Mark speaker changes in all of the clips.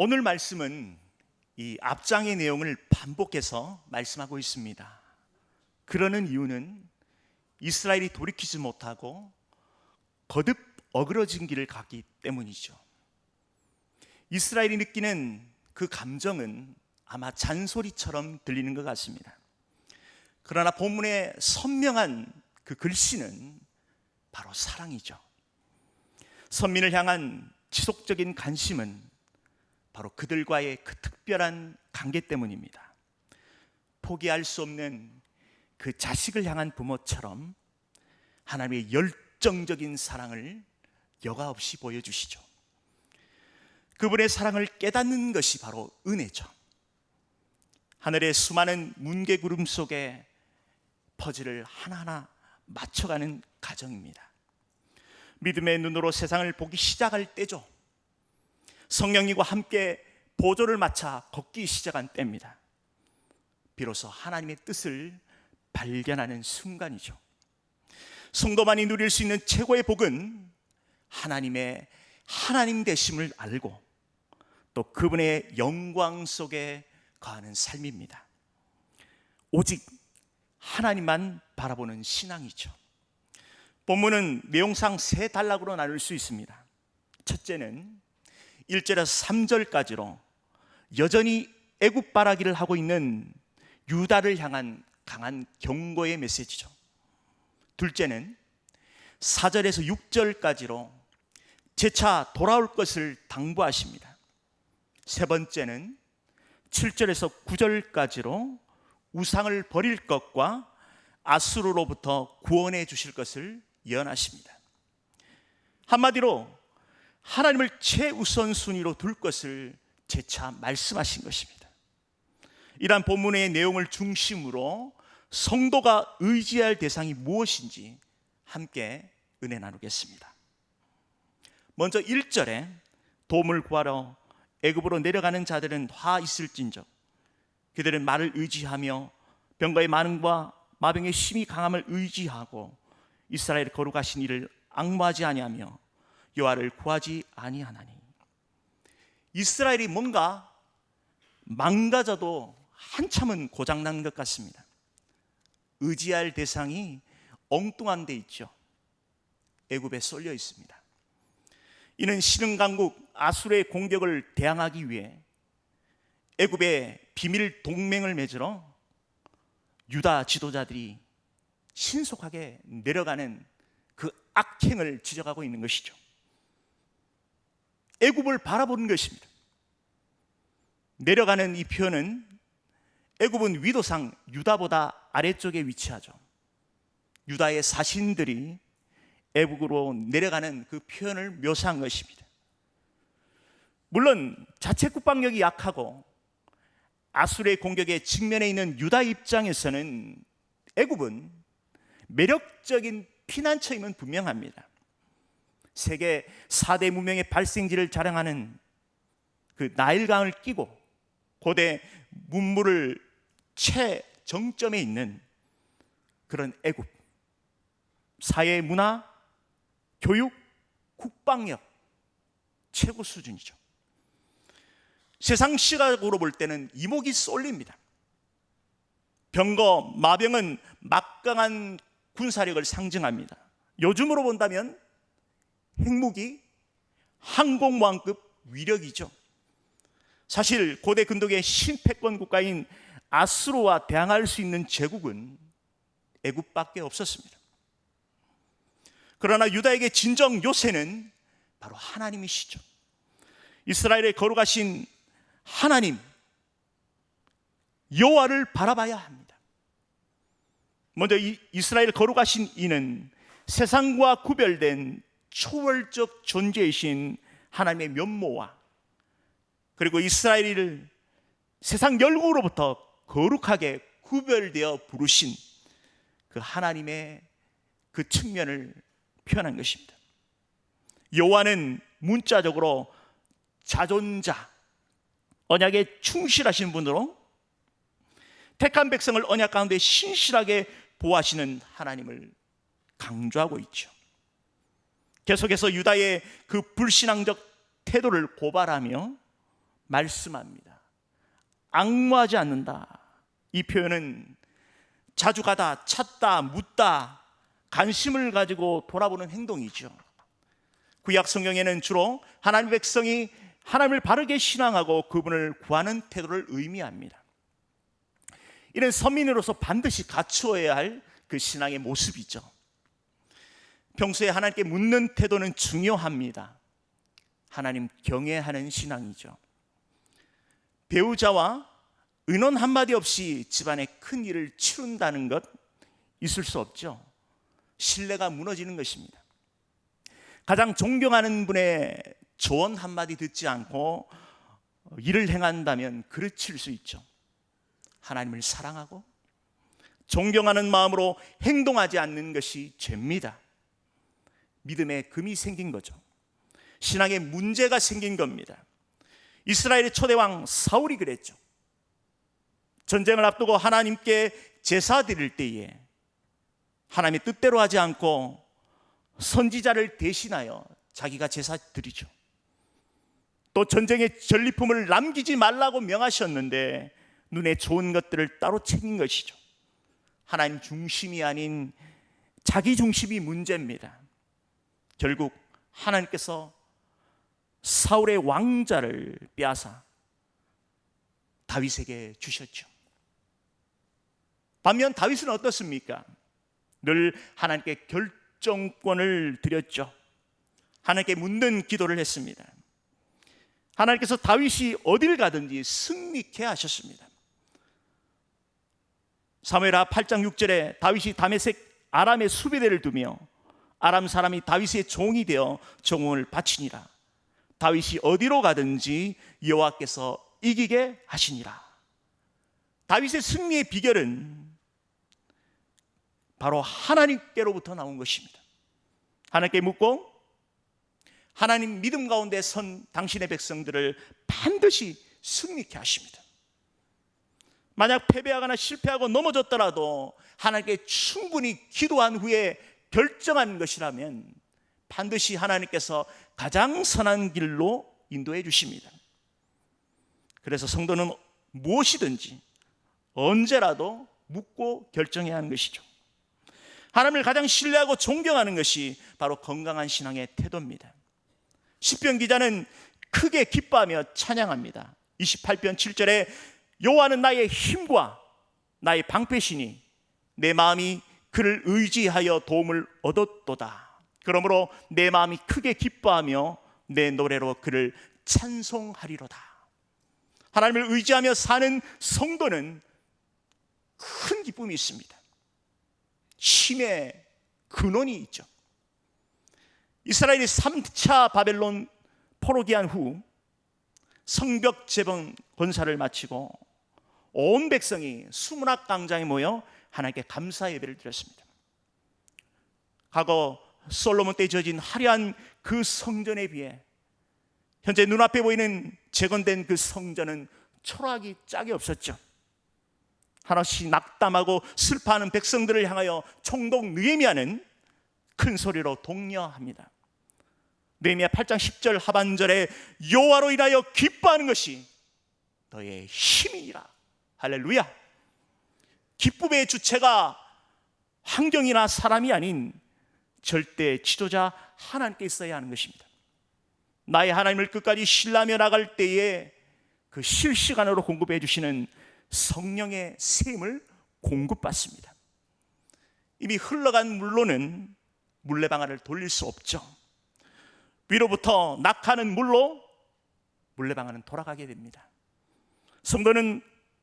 Speaker 1: 오늘 말씀은 이 앞장의 내용을 반복해서 말씀하고 있습니다. 그러는 이유는 이스라엘이 돌이키지 못하고 거듭 어그러진 길을 가기 때문이죠. 이스라엘이 느끼는 그 감정은 아마 잔소리처럼 들리는 것 같습니다. 그러나 본문의 선명한 그 글씨는 바로 사랑이죠. 선민을 향한 지속적인 관심은 바로 그들과의 그 특별한 관계 때문입니다. 포기할 수 없는 그 자식을 향한 부모처럼 하나님의 열정적인 사랑을 여과 없이 보여주시죠. 그분의 사랑을 깨닫는 것이 바로 은혜죠. 하늘의 수많은 문개구름 속에 퍼즐을 하나하나 맞춰가는 과정입니다. 믿음의 눈으로 세상을 보기 시작할 때죠. 성령님과 함께 보조를 맞춰 걷기 시작한 때입니다. 비로소 하나님의 뜻을 발견하는 순간이죠. 성도만이 누릴 수 있는 최고의 복은 하나님의 하나님 되심을 알고 또 그분의 영광 속에 거하는 삶입니다. 오직 하나님만 바라보는 신앙이죠. 본문은 내용상 세 단락으로 나눌 수 있습니다. 첫째는 1절에서 3절까지로 여전히 애굽바라기를 하고 있는 유다를 향한 강한 경고의 메시지죠. 둘째는 4절에서 6절까지로 재차 돌아올 것을 당부하십니다. 세 번째는 7절에서 9절까지로 우상을 버릴 것과 아수르로부터 구원해 주실 것을 예언하십니다. 한마디로 하나님을 최우선순위로 둘 것을 재차 말씀하신 것입니다. 이러한 본문의 내용을 중심으로 성도가 의지할 대상이 무엇인지 함께 은혜 나누겠습니다. 먼저 1절에 도움을 구하러 애굽으로 내려가는 자들은 화 있을진저 그들은 말을 의지하며 병거의 많음과 마병의 심히 강함을 의지하고 이스라엘의 거룩하신 이를 앙모하지 아니하며 여호와를 구하지 아니하나니. 이스라엘이 뭔가 망가져도 한참은 고장난 것 같습니다. 의지할 대상이 엉뚱한 데 있죠. 애굽에 쏠려 있습니다. 이는 신흥강국 아수르의 공격을 대항하기 위해 애굽의 비밀 동맹을 맺으러 유다 지도자들이 신속하게 내려가는 그 악행을 지적하고 있는 것이죠. 애굽을 바라보는 것입니다. 내려가는 이 표현은 애굽은 위도상 유다보다 아래쪽에 위치하죠. 유다의 사신들이 애굽으로 내려가는 그 표현을 묘사한 것입니다. 물론 자체 국방력이 약하고 아수르의 공격에 직면해 있는 유다 입장에서는 애굽은 매력적인 피난처임은 분명합니다. 세계 4대 문명의 발생지를 자랑하는 그 나일강을 끼고 고대 문물을 최정점에 있는 그런 애굽, 사회 문화, 교육, 국방력 최고 수준이죠. 세상 시각으로 볼 때는 이목이 쏠립니다. 병거, 마병은 막강한 군사력을 상징합니다. 요즘으로 본다면 핵무기, 항공모함급 위력이죠. 사실 고대 근동의 신패권 국가인 아수르와 대항할 수 있는 제국은 애굽밖에 없었습니다. 그러나 유다에게 진정 요새는 바로 하나님이시죠. 이스라엘의 거룩하신 하나님 여호와를 바라봐야 합니다. 먼저 이스라엘 거룩하신 이는 세상과 구별된 초월적 존재이신 하나님의 면모와 그리고 이스라엘을 세상 열국으로부터 거룩하게 구별되어 부르신 그 하나님의 그 측면을 표현한 것입니다. 여호와는 문자적으로 자존자, 언약에 충실하신 분으로 택한 백성을 언약 가운데 신실하게 보호하시는 하나님을 강조하고 있죠. 계속해서 유다의 그 불신앙적 태도를 고발하며 말씀합니다. 앙무하지 않는다. 이 표현은 자주 가다, 찾다, 묻다, 관심을 가지고 돌아보는 행동이죠. 구약 성경에는 주로 하나님 백성이 하나님을 바르게 신앙하고 그분을 구하는 태도를 의미합니다. 이는 선민으로서 반드시 갖추어야 할 그 신앙의 모습이죠. 평소에 하나님께 묻는 태도는 중요합니다. 하나님 경외하는 신앙이죠. 배우자와 의논 한마디 없이 집안의 큰 일을 치룬다는 것 있을 수 없죠. 신뢰가 무너지는 것입니다. 가장 존경하는 분의 조언 한마디 듣지 않고 일을 행한다면 그르칠 수 있죠. 하나님을 사랑하고 존경하는 마음으로 행동하지 않는 것이 죄입니다. 믿음에 금이 생긴 거죠. 신앙에 문제가 생긴 겁니다. 이스라엘의 초대왕 사울이 그랬죠. 전쟁을 앞두고 하나님께 제사 드릴 때에 하나님의 뜻대로 하지 않고 선지자를 대신하여 자기가 제사 드리죠. 또 전쟁의 전리품을 남기지 말라고 명하셨는데 눈에 좋은 것들을 따로 챙긴 것이죠. 하나님 중심이 아닌 자기 중심이 문제입니다. 결국 하나님께서 사울의 왕자를 빼앗아 다윗에게 주셨죠. 반면 다윗은 어떻습니까? 늘 하나님께 결정권을 드렸죠. 하나님께 묻는 기도를 했습니다. 하나님께서 다윗이 어딜 가든지 승리케 하셨습니다. 사무엘하 8장 6절에 다윗이 다메섹 아람의 수비대를 두며 아람 사람이 다윗의 종이 되어 정음을 바치니라. 다윗이 어디로 가든지 여호와께서 이기게 하시니라. 다윗의 승리의 비결은 바로 하나님께로부터 나온 것입니다. 하나님께 묻고 하나님 믿음 가운데 선 당신의 백성들을 반드시 승리케 하십니다. 만약 패배하거나 실패하고 넘어졌더라도 하나님께 충분히 기도한 후에 결정한 것이라면 반드시 하나님께서 가장 선한 길로 인도해 주십니다. 그래서 성도는 무엇이든지 언제라도 묻고 결정해야 하는 것이죠. 하나님을 가장 신뢰하고 존경하는 것이 바로 건강한 신앙의 태도입니다. 시편 기자는 크게 기뻐하며 찬양합니다. 28편 7절에 여호와는 나의 힘과 나의 방패시니 내 마음이 그를 의지하여 도움을 얻었도다. 그러므로 내 마음이 크게 기뻐하며 내 노래로 그를 찬송하리로다. 하나님을 의지하며 사는 성도는 큰 기쁨이 있습니다. 힘의 근원이 있죠. 이스라엘이 3차 바벨론 포로기한 후 성벽 재건 건사를 마치고 온 백성이 수문학 광장에 모여 하나님께 감사 예배를 드렸습니다. 과거 솔로몬 때 지어진 화려한 그 성전에 비해 현재 눈앞에 보이는 재건된 그 성전은 초라하기 짝이 없었죠. 하나씩 낙담하고 슬퍼하는 백성들을 향하여 총독 느헤미야는 큰 소리로 독려합니다. 느헤미야 8장 10절 하반절에 여호와로 인하여 기뻐하는 것이 너의 힘이니라. 할렐루야. 기쁨의 주체가 환경이나 사람이 아닌 절대 지도자 하나님께 있어야 하는 것입니다. 나의 하나님을 끝까지 신뢰하며 나갈 때에 그 실시간으로 공급해 주시는 성령의 셈을 공급받습니다. 이미 흘러간 물로는 물레방아를 돌릴 수 없죠. 위로부터 낙하는 물로 물레방아는 돌아가게 됩니다. 성도는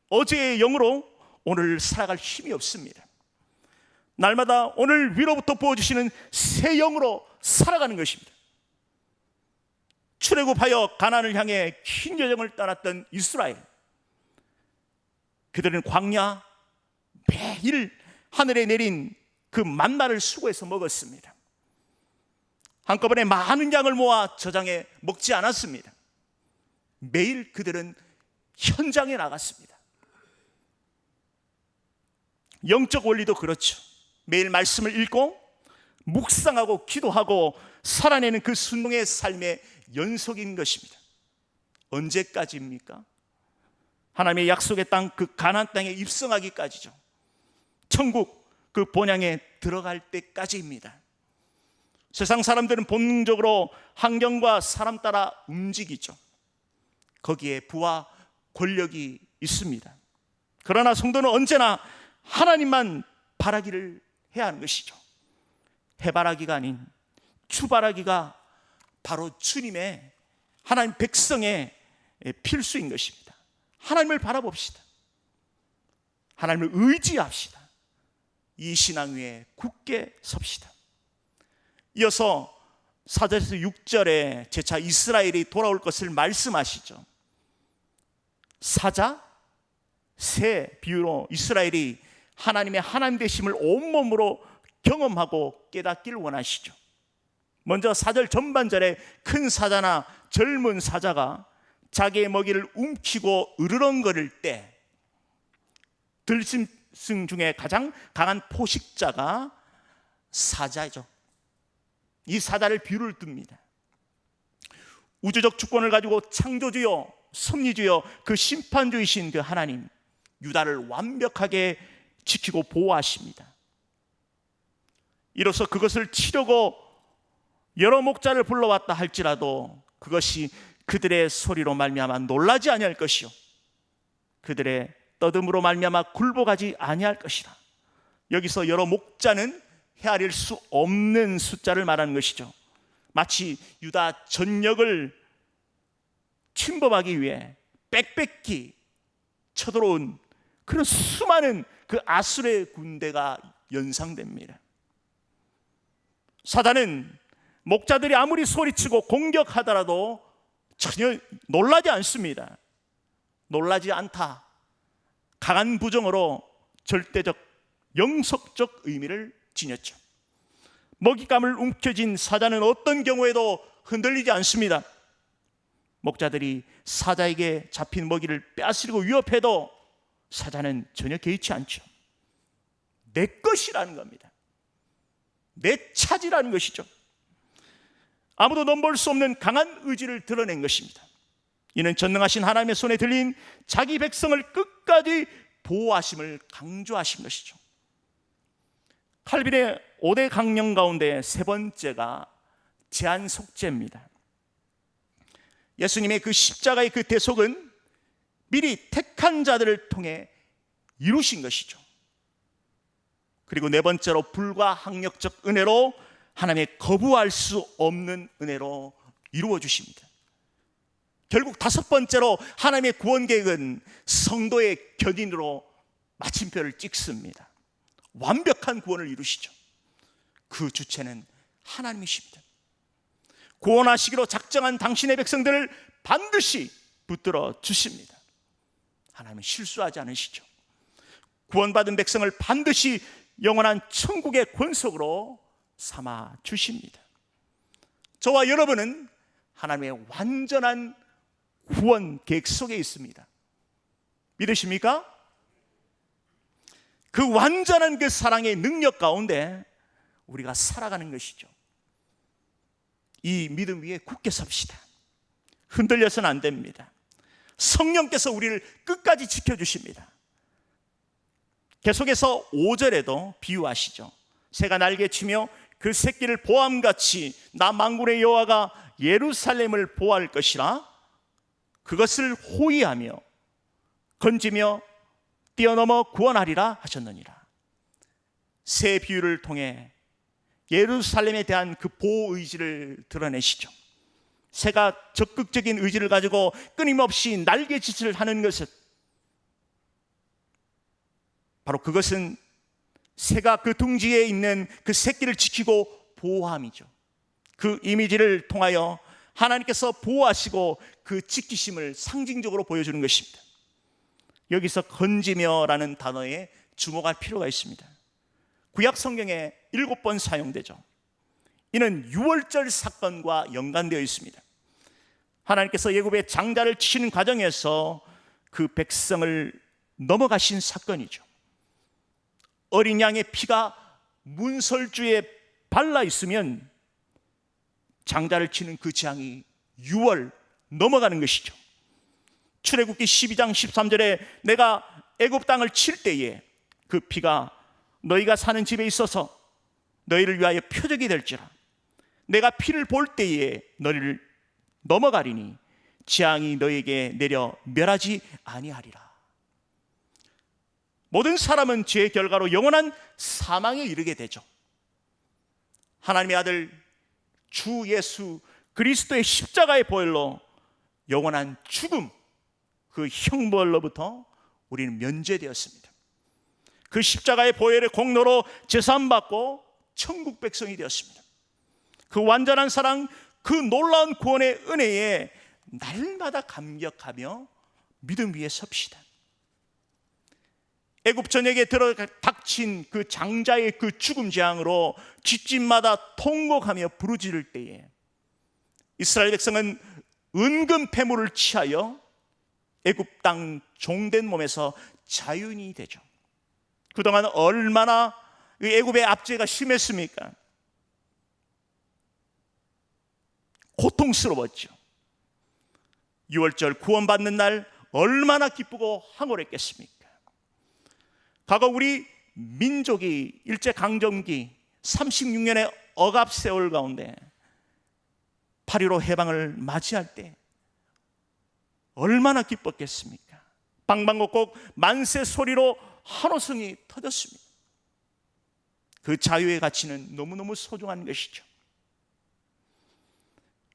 Speaker 1: 어제의 영으로 오늘 살아갈 힘이 없습니다. 날마다 오늘 위로부터 부어주시는 새 영으로 살아가는 것입니다. 출애굽하여 가나안을 향해 긴 여정을 떠났던 이스라엘, 그들은 광야 매일 하늘에 내린 그 만나를 수고해서 먹었습니다. 한꺼번에 많은 양을 모아 저장해 먹지 않았습니다. 매일 그들은 현장에 나갔습니다. 영적 원리도 그렇죠. 매일 말씀을 읽고 묵상하고 기도하고 살아내는 그 순종의 삶의 연속인 것입니다. 언제까지입니까? 하나님의 약속의 땅, 그 가나안 땅에 입성하기까지죠. 천국 그 본향에 들어갈 때까지입니다. 세상 사람들은 본능적으로 환경과 사람 따라 움직이죠. 거기에 부와 권력이 있습니다. 그러나 성도는 언제나 하나님만 바라기를 해야 하는 것이죠. 해바라기가 아닌 추바라기가 바로 주님의, 하나님 백성의 필수인 것입니다. 하나님을 바라봅시다. 하나님을 의지합시다. 이 신앙 위에 굳게 섭시다. 이어서 4절에서 6절에 재차 이스라엘이 돌아올 것을 말씀하시죠. 사자, 새 비유로 이스라엘이 하나님의 하나님 되심을 온몸으로 경험하고 깨닫기를 원하시죠. 먼저 4절 전반절에 큰 사자나 젊은 사자가 자기의 먹이를 움키고 으르렁거릴 때 들짐승 중에 가장 강한 포식자가 사자죠. 이 사자를 비유를 듭니다. 우주적 주권을 가지고 창조주요, 섭리주요, 그 심판주이신 그 하나님, 유다를 완벽하게 지키고 보호하십니다. 이로써 그것을 치려고 여러 목자를 불러왔다 할지라도 그것이 그들의 소리로 말미암아 놀라지 아니할 것이요, 그들의 떠듬으로 말미암아 굴복하지 아니할 것이라. 여기서 여러 목자는 헤아릴 수 없는 숫자를 말하는 것이죠. 마치 유다 전역을 침범하기 위해 빽빽히 쳐들어온 그런 수많은 그 아수르의 군대가 연상됩니다. 사단은 목자들이 아무리 소리치고 공격하더라도 전혀 놀라지 않습니다. 놀라지 않다, 강한 부정어로 절대적 영속적 의미를 지녔죠. 먹잇감을 움켜쥔 사자는 어떤 경우에도 흔들리지 않습니다. 목자들이 사자에게 잡힌 먹이를 빼앗으려고 위협해도 사자는 전혀 개의치 않죠. 내 것이라는 겁니다. 내 차지라는 것이죠. 아무도 넘볼 수 없는 강한 의지를 드러낸 것입니다. 이는 전능하신 하나님의 손에 들린 자기 백성을 끝까지 보호하심을 강조하신 것이죠. 칼빈의 5대 강령 가운데 세 번째가 제한속죄입니다. 예수님의 그 십자가의 그 대속은 미리 택한 자들을 통해 이루신 것이죠. 그리고 네 번째로 불가항력적 은혜로 하나님의 거부할 수 없는 은혜로 이루어 주십니다. 결국 다섯 번째로 하나님의 구원 계획은 성도의 견인으로 마침표를 찍습니다. 완벽한 구원을 이루시죠. 그 주체는 하나님이십니다. 구원하시기로 작정한 당신의 백성들을 반드시 붙들어 주십니다. 하나님은 실수하지 않으시죠. 구원받은 백성을 반드시 영원한 천국의 권속으로 삼아 주십니다. 저와 여러분은 하나님의 완전한 구원 계획 속에 있습니다. 믿으십니까? 그 완전한 그 사랑의 능력 가운데 우리가 살아가는 것이죠. 이 믿음 위에 굳게 섭시다. 흔들려서는 안 됩니다. 성령께서 우리를 끝까지 지켜주십니다. 계속해서 5절에도 비유하시죠. 새가 날개치며 그 새끼를 보암같이 나 만군의 여호와가 예루살렘을 보호할 것이라. 그것을 호위하며 건지며 뛰어넘어 구원하리라 하셨느니라. 새 비유를 통해 예루살렘에 대한 그 보호 의지를 드러내시죠. 새가 적극적인 의지를 가지고 끊임없이 날개짓을 하는 것은 바로 그것은 새가 그 둥지에 있는 그 새끼를 지키고 보호함이죠. 그 이미지를 통하여 하나님께서 보호하시고 그 지키심을 상징적으로 보여주는 것입니다. 여기서 건지며라는 단어에 주목할 필요가 있습니다. 구약 성경에 7번 사용되죠. 이는 유월절 사건과 연관되어 있습니다. 하나님께서 애굽의 장자를 치시는 과정에서 그 백성을 넘어가신 사건이죠. 어린 양의 피가 문설주에 발라 있으면 장자를 치는 그 재앙이 유월 넘어가는 것이죠. 출애굽기 12장 13절에 내가 애굽 땅을 칠 때에 그 피가 너희가 사는 집에 있어서 너희를 위하여 표적이 될지라. 내가 피를 볼 때에 너희를 넘어가리니 재앙이 너희에게 내려 멸하지 아니하리라. 모든 사람은 죄의 결과로 영원한 사망에 이르게 되죠. 하나님의 아들 주 예수 그리스도의 십자가의 보혈로 영원한 죽음, 그 형벌로부터 우리는 면제되었습니다. 그 십자가의 보혈의 공로로 제사함받고 천국 백성이 되었습니다. 그 완전한 사랑, 그 놀라운 구원의 은혜에 날마다 감격하며 믿음 위에 섭시다. 애굽 전역에 들어 닥친 그 장자의 그 죽음 재앙으로 뒷집마다 통곡하며 부르짖을 때에 이스라엘 백성은 은금 패물을 취하여 애굽 땅 종된 몸에서 자유인이 되죠. 그동안 얼마나 애굽의 압제가 심했습니까? 고통스러웠죠. 6월절 구원받는 날 얼마나 기쁘고 황홀했겠습니까? 과거 우리 민족이 일제강점기 36년의 억압세월 가운데 8.15 해방을 맞이할 때 얼마나 기뻤겠습니까? 방방곡곡 만세 소리로 환호성이 터졌습니다. 그 자유의 가치는 너무너무 소중한 것이죠.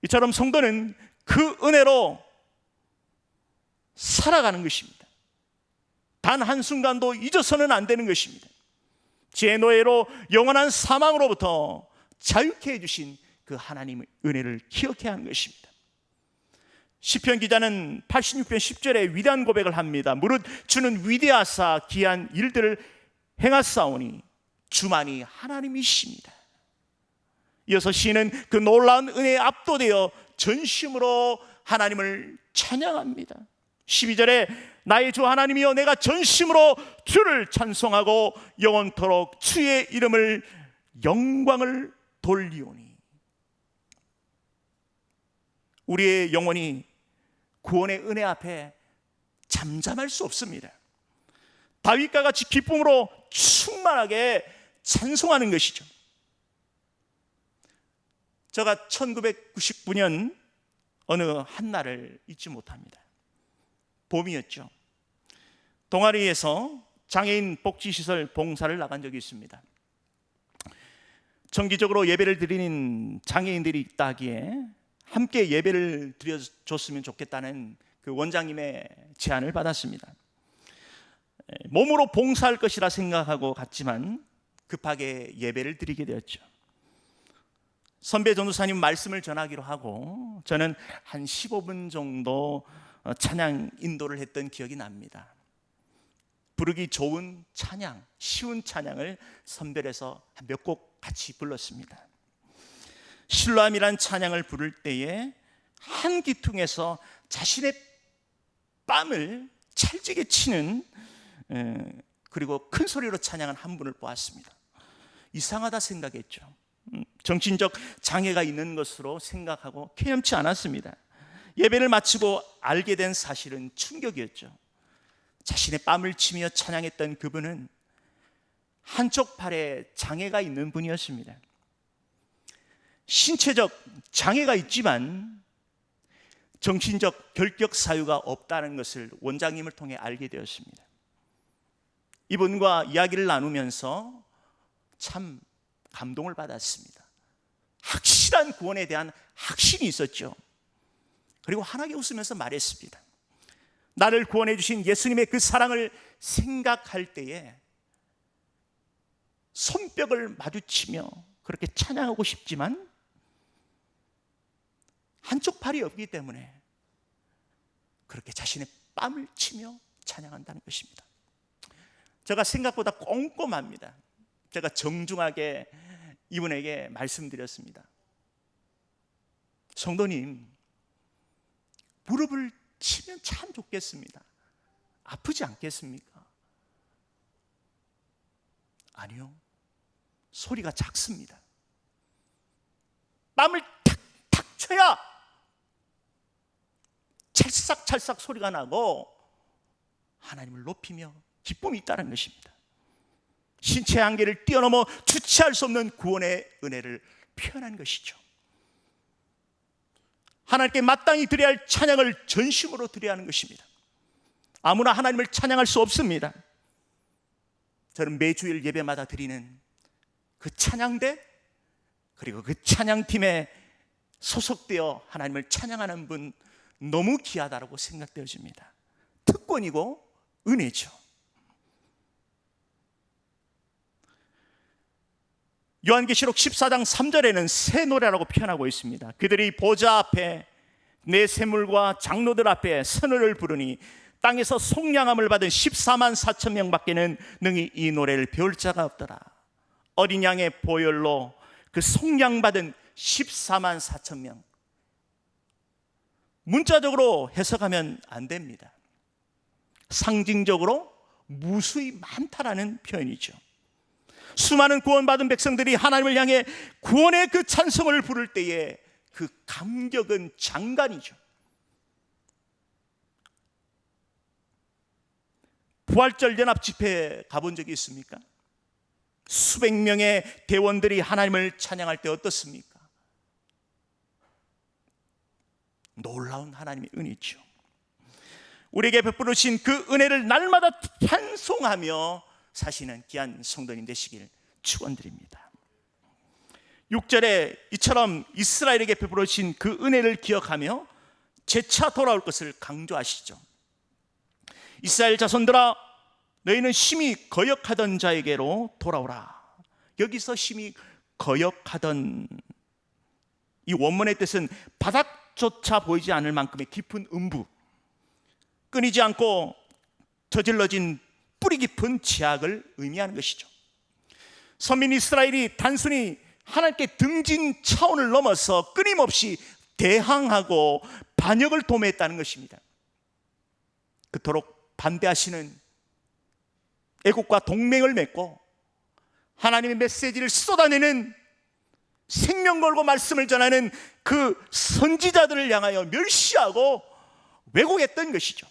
Speaker 1: 이처럼 성도는 그 은혜로 살아가는 것입니다. 단 한순간도 잊어서는 안 되는 것입니다. 제 노예로 영원한 사망으로부터 자유케 해주신 그 하나님의 은혜를 기억해야 하는 것입니다. 시편 기자는 86편 10절에 위대한 고백을 합니다. 무릇 주는 위대하사 기한 일들을 행하사오니 주만이 하나님이십니다. 이어서 시인은 그 놀라운 은혜에 압도되어 전심으로 하나님을 찬양합니다. 12절에 나의 주 하나님이여 내가 전심으로 주를 찬송하고 영원토록 주의 이름을 영광을 돌리오니. 우리의 영혼이 구원의 은혜 앞에 잠잠할 수 없습니다. 다윗과 같이 기쁨으로 충만하게 찬송하는 것이죠. 제가 1999년 어느 한날을 잊지 못합니다. 봄이었죠. 동아리에서 장애인 복지시설 봉사를 나간 적이 있습니다. 정기적으로 예배를 드리는 장애인들이 있다 하기에 함께 예배를 드려줬으면 좋겠다는 그 원장님의 제안을 받았습니다. 몸으로 봉사할 것이라 생각하고 갔지만 급하게 예배를 드리게 되었죠. 선배 전도사님 말씀을 전하기로 하고 저는 한 15분 정도 찬양 인도를 했던 기억이 납니다. 부르기 좋은 찬양, 쉬운 찬양을 선별해서 몇 곡 같이 불렀습니다. 실로암이란 찬양을 부를 때에 한 기퉁에서 자신의 뺨을 찰지게 치는 그리고 큰 소리로 찬양한 한 분을 보았습니다. 이상하다 생각했죠. 정신적 장애가 있는 것으로 생각하고 개념치 않았습니다. 예배를 마치고 알게 된 사실은 충격이었죠. 자신의 뺨을 치며 찬양했던 그분은 한쪽 팔에 장애가 있는 분이었습니다. 신체적 장애가 있지만 정신적 결격 사유가 없다는 것을 원장님을 통해 알게 되었습니다. 이분과 이야기를 나누면서 참 감동을 받았습니다. 확실한 구원에 대한 확신이 있었죠. 그리고 환하게 웃으면서 말했습니다. 나를 구원해 주신 예수님의 그 사랑을 생각할 때에 손뼉을 마주치며 그렇게 찬양하고 싶지만 한쪽 팔이 없기 때문에 그렇게 자신의 뺨을 치며 찬양한다는 것입니다. 제가 생각보다 꼼꼼합니다. 제가 정중하게 이분에게 말씀드렸습니다. 성도님, 무릎을 치면 참 좋겠습니다. 아프지 않겠습니까? 아니요. 소리가 작습니다. 뺨을 탁탁 쳐야 찰싹찰싹 소리가 나고 하나님을 높이며 기쁨이 있다는 것입니다. 신체 한계를 뛰어넘어 주체할 수 없는 구원의 은혜를 표현한 것이죠. 하나님께 마땅히 드려야 할 찬양을 전심으로 드려야 하는 것입니다. 아무나 하나님을 찬양할 수 없습니다. 저는 매주일 예배마다 드리는 그 찬양대, 그리고 그 찬양팀에 소속되어 하나님을 찬양하는 분 너무 귀하다고 생각되어집니다. 특권이고 은혜죠. 요한계시록 14장 3절에는 새 노래라고 표현하고 있습니다. 그들이 보좌 앞에 내 샘물과 장로들 앞에 선을 부르니 땅에서 속량함을 받은 14만 4천 명밖에는 능히 이 노래를 배울 자가 없더라. 어린 양의 보혈로 그 속량받은 14만 4천 명, 문자적으로 해석하면 안 됩니다. 상징적으로 무수히 많다라는 표현이죠. 수많은 구원받은 백성들이 하나님을 향해 구원의 그 찬송을 부를 때에 그 감격은 장관이죠. 부활절 연합 집회에 가본 적이 있습니까? 수백 명의 대원들이 하나님을 찬양할 때 어떻습니까? 놀라운 하나님의 은혜죠. 우리에게 베풀으신 그 은혜를 날마다 찬송하며 사시는 귀한 성도님 되시길 축원드립니다. 6절에 이처럼 이스라엘에게 베풀으신 그 은혜를 기억하며 재차 돌아올 것을 강조하시죠. 이스라엘 자손들아, 너희는 심히 거역하던 자에게로 돌아오라. 여기서 심히 거역하던, 이 원문의 뜻은 바닥조차 보이지 않을 만큼의 깊은 음부, 끊이지 않고 저질러진 뿌리 깊은 죄악을 의미하는 것이죠. 선민 이스라엘이 단순히 하나님께 등진 차원을 넘어서 끊임없이 대항하고 반역을 도모했다는 것입니다. 그토록 반대하시는 애국과 동맹을 맺고 하나님의 메시지를 쏟아내는, 생명 걸고 말씀을 전하는 그 선지자들을 향하여 멸시하고 왜곡했던 것이죠.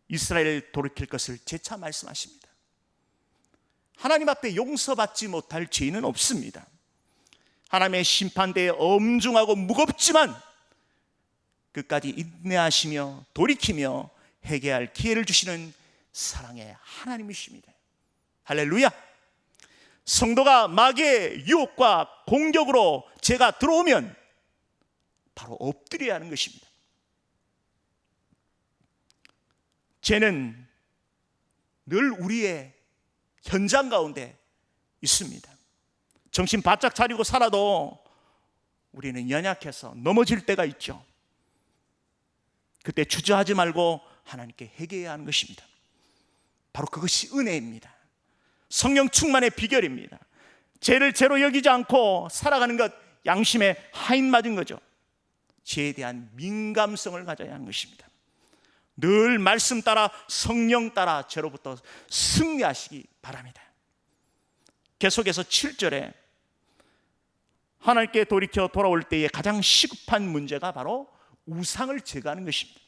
Speaker 1: 이스라엘을 돌이킬 것을 재차 말씀하십니다. 하나님 앞에 용서받지 못할 죄는 없습니다. 하나님의 심판대에 엄중하고 무겁지만 끝까지 인내하시며 돌이키며 회개할 기회를 주시는 사랑의 하나님이십니다. 할렐루야. 성도가 마귀의 유혹과 공격으로 죄가 들어오면 바로 엎드려야 하는 것입니다. 죄는 늘 우리의 현장 가운데 있습니다. 정신 바짝 차리고 살아도 우리는 연약해서 넘어질 때가 있죠. 그때 주저하지 말고 하나님께 회개해야 하는 것입니다. 바로 그것이 은혜입니다. 성령 충만의 비결입니다. 죄를 죄로 여기지 않고 살아가는 것, 양심에 하인 맞은 거죠. 죄에 대한 민감성을 가져야 하는 것입니다. 늘 말씀 따라 성령 따라 죄로부터 승리하시기 바랍니다. 계속해서 7절에 하나님께 돌이켜 돌아올 때에 가장 시급한 문제가 바로 우상을 제거하는 것입니다.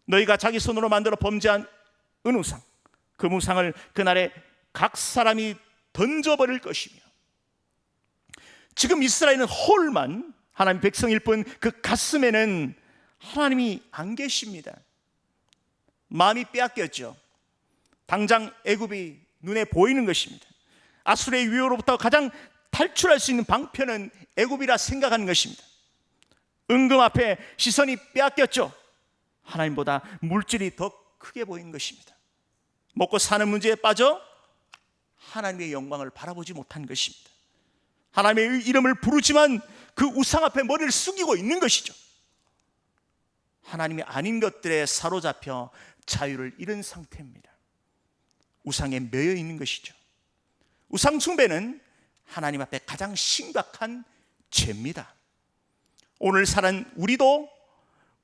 Speaker 1: 너희가 자기 손으로 만들어 범죄한 은우상, 그 우상을 그날에 각 사람이 던져버릴 것이며, 지금 이스라엘은 홀만 하나님 백성일 뿐 그 가슴에는 하나님이 안 계십니다. 마음이 빼앗겼죠. 당장 애굽이 눈에 보이는 것입니다. 아수르의 위호로부터 가장 탈출할 수 있는 방편은 애굽이라 생각하는 것입니다. 은금 앞에 시선이 빼앗겼죠. 하나님보다 물질이 더 크게 보이는 것입니다. 먹고 사는 문제에 빠져 하나님의 영광을 바라보지 못한 것입니다. 하나님의 이름을 부르지만 그 우상 앞에 머리를 숙이고 있는 것이죠. 하나님이 아닌 것들에 사로잡혀 자유를 잃은 상태입니다. 우상에 매여 있는 것이죠. 우상 숭배는 하나님 앞에 가장 심각한 죄입니다. 오늘 사는 우리도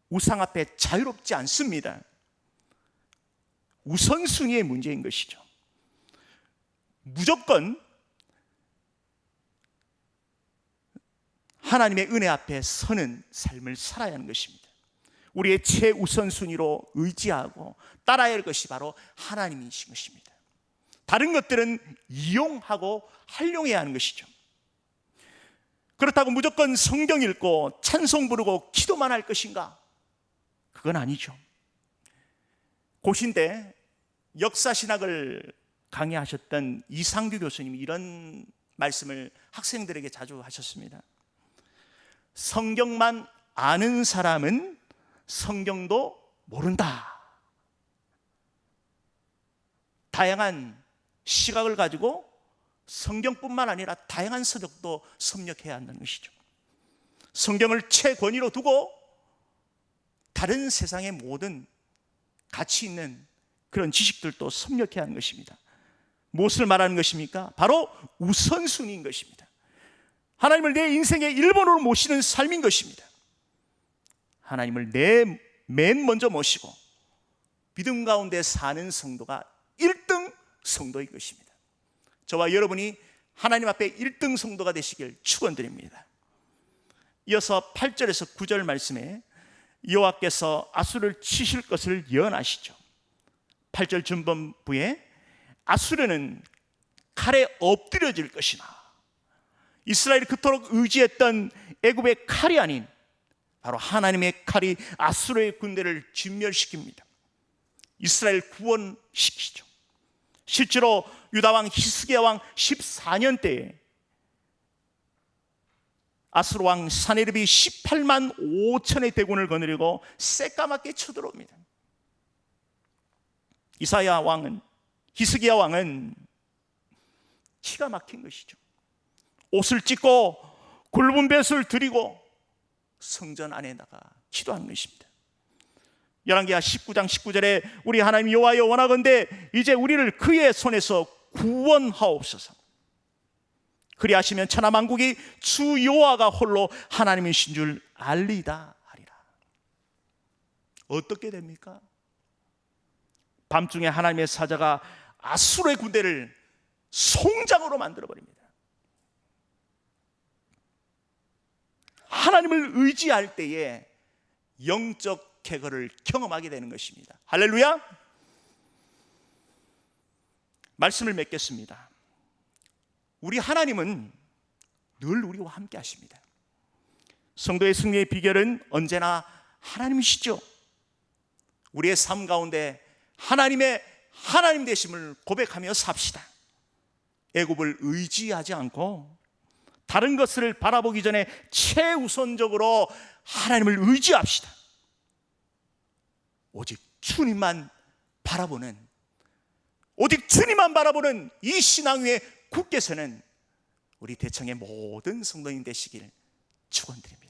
Speaker 1: 우상 앞에 자유롭지 않습니다. 우선순위의 문제인 것이죠. 무조건 하나님의 은혜 앞에 서는 삶을 살아야 하는 것입니다. 우리의 최우선순위로 의지하고 따라야 할 것이 바로 하나님이신 것입니다. 다른 것들은 이용하고 활용해야 하는 것이죠. 그렇다고 무조건 성경 읽고 찬송 부르고 기도만 할 것인가? 그건 아니죠. 고신대 역사신학을 강의하셨던 이상규 교수님이 이런 말씀을 학생들에게 자주 하셨습니다. 성경만 아는 사람은 성경도 모른다. 다양한 시각을 가지고 성경뿐만 아니라 다양한 서적도 섭렵해야 한다는 것이죠. 성경을 최권위로 두고 다른 세상의 모든 가치 있는 그런 지식들도 섭렵해야 하는 것입니다. 무엇을 말하는 것입니까? 바로 우선순위인 것입니다. 하나님을 내 인생의 1번으로 모시는 삶인 것입니다. 하나님을 맨 먼저 모시고 믿음 가운데 사는 성도가 1등 성도인 것입니다. 저와 여러분이 하나님 앞에 1등 성도가 되시길 축원드립니다. 이어서 8절에서 9절 말씀에 여호와께서 아수르를 치실 것을 예언하시죠. 8절 전반부에 아수르는 칼에 엎드려질 것이나, 이스라엘이 그토록 의지했던 애굽의 칼이 아닌 바로 하나님의 칼이 아수르의 군대를 진멸시킵니다. 이스라엘 구원시키죠. 실제로 유다왕 히스기야 왕 14년 때에 아수르 왕 사네립이 18만 5천의 대군을 거느리고 새까맣게 쳐들어옵니다. 히스기야 왕은 기가 막힌 것이죠. 옷을 찢고 굵은 뱃을 들이고 성전 안에다가 기도하는 것입니다. 열왕기하 19장 19절에 우리 하나님 여호와여 원하건대 이제 우리를 그의 손에서 구원하옵소서. 그리하시면 천하 만국이 주 여호와가 홀로 하나님이신 줄 알리다 하리라. 어떻게 됩니까? 밤중에 하나님의 사자가 아수르의 군대를 송장으로 만들어버립니다. 하나님을 의지할 때에 영적 쾌거를 경험하게 되는 것입니다. 할렐루야. 말씀을 맺겠습니다. 우리 하나님은 늘 우리와 함께 하십니다. 성도의 승리의 비결은 언제나 하나님이시죠. 우리의 삶 가운데 하나님의 하나님 되심을 고백하며 삽시다. 애굽을 의지하지 않고 다른 것을 바라보기 전에 최우선적으로 하나님을 의지합시다. 오직 주님만 바라보는 이 신앙 위에 굳게 서는 우리 대청의 모든 성도님 되시길 축원드립니다.